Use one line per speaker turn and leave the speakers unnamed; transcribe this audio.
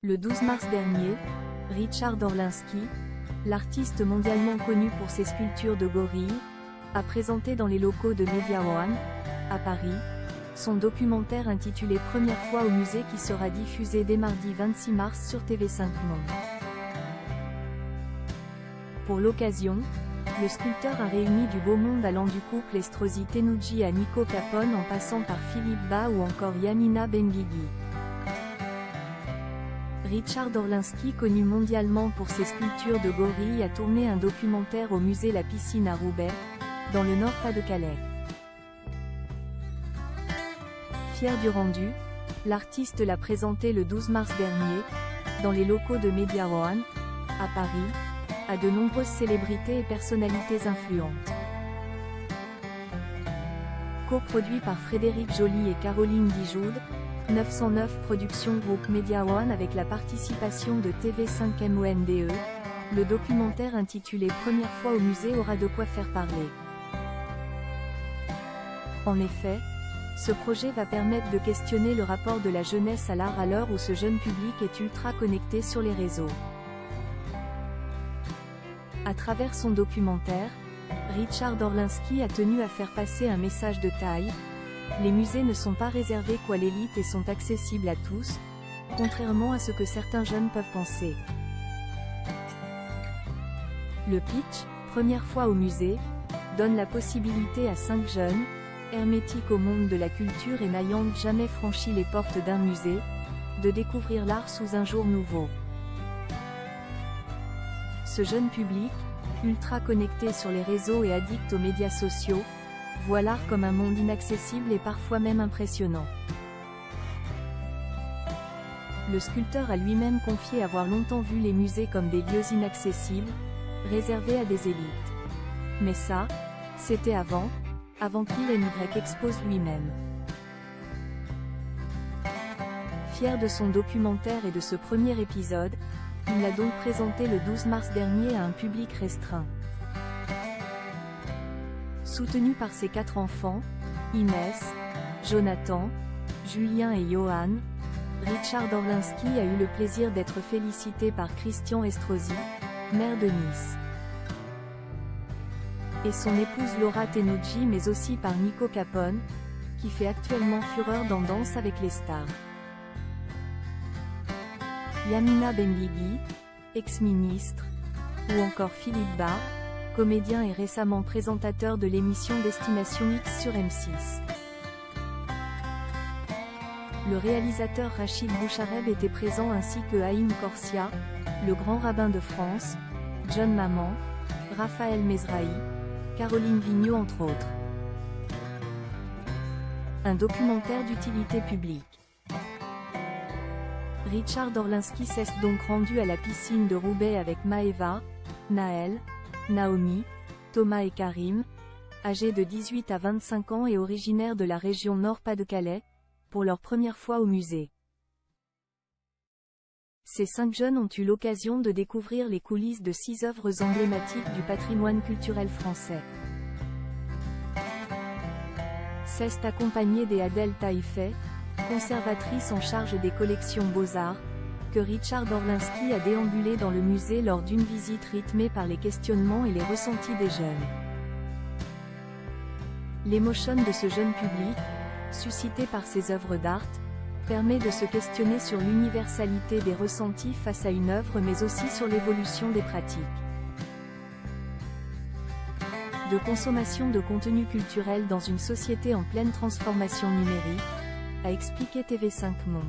Le 12 mars dernier, Richard Orlinski, l'artiste mondialement connu pour ses sculptures de gorilles, a présenté dans les locaux de Media One, à Paris, son documentaire intitulé Première fois au musée qui sera diffusé dès mardi 26 mars sur TV5 Monde. Pour l'occasion, le sculpteur a réuni du beau monde allant du couple Estrosi-Tenuji à Nico Capone en passant par Philippe Bas ou encore Yamina Benguigui. Richard Orlinski, connu mondialement pour ses sculptures de gorilles, a tourné un documentaire au musée La Piscine à Roubaix, dans le Nord-Pas-de-Calais. Fier du rendu, l'artiste l'a présenté le 12 mars dernier, dans les locaux de Media One, à Paris, à de nombreuses célébrités et personnalités influentes. Coproduit par Frédéric Joly et Caroline Dijoud, 909 Productions Groupe Media One avec la participation de TV5 Monde, le documentaire intitulé Première fois au musée aura de quoi faire parler. En effet, ce projet va permettre de questionner le rapport de la jeunesse à l'art à l'heure où ce jeune public est ultra connecté sur les réseaux. À travers son documentaire, Richard Orlinski a tenu à faire passer un message de taille. Les musées ne sont pas réservés qu'à l'élite et sont accessibles à tous, contrairement à ce que certains jeunes peuvent penser. Le pitch, Première fois au musée, donne la possibilité à 5 jeunes, hermétiques au monde de la culture et n'ayant jamais franchi les portes d'un musée, de découvrir l'art sous un jour nouveau. Ce jeune public, ultra connecté sur les réseaux et addict aux médias sociaux, voit l'art comme un monde inaccessible et parfois même impressionnant. Le sculpteur a lui-même confié avoir longtemps vu les musées comme des lieux inaccessibles, réservés à des élites. Mais ça, c'était avant qu'il expose lui-même. Fier de son documentaire et de ce premier épisode, il l'a donc présenté le 12 mars dernier à un public restreint. Soutenu par ses 4 enfants, Inès, Jonathan, Julien et Johan, Richard Orlinski a eu le plaisir d'être félicité par Christian Estrosi, maire de Nice, et son épouse Laura Tenuji, mais aussi par Nico Capone, qui fait actuellement fureur dans Danse avec les stars. Yamina Benguigui, ex-ministre, ou encore Philippe Bas, comédien et récemment présentateur de l'émission Destination X sur M6. Le réalisateur Rachid Bouchareb était présent ainsi que Haïm Corsia, le grand rabbin de France, John Maman, Raphaël Mezrahi, Caroline Vigneault entre autres. Un documentaire d'utilité publique. Richard Orlinski s'est donc rendu à la piscine de Roubaix avec Maëva, Naël, Naomi, Thomas et Karim, âgés de 18 à 25 ans et originaires de la région Nord-Pas-de-Calais, pour leur première fois au musée. Ces 5 jeunes ont eu l'occasion de découvrir les coulisses de 6 œuvres emblématiques du patrimoine culturel français. C'est accompagné d'Adèle Taïfet, conservatrice en charge des collections Beaux-Arts, que Richard Orlinski a déambulé dans le musée lors d'une visite rythmée par les questionnements et les ressentis des jeunes. L'émotion de ce jeune public, suscité par ces œuvres d'art, permet de se questionner sur l'universalité des ressentis face à une œuvre mais aussi sur l'évolution des pratiques de consommation de contenu culturel dans une société en pleine transformation numérique, a expliqué TV5 Monde.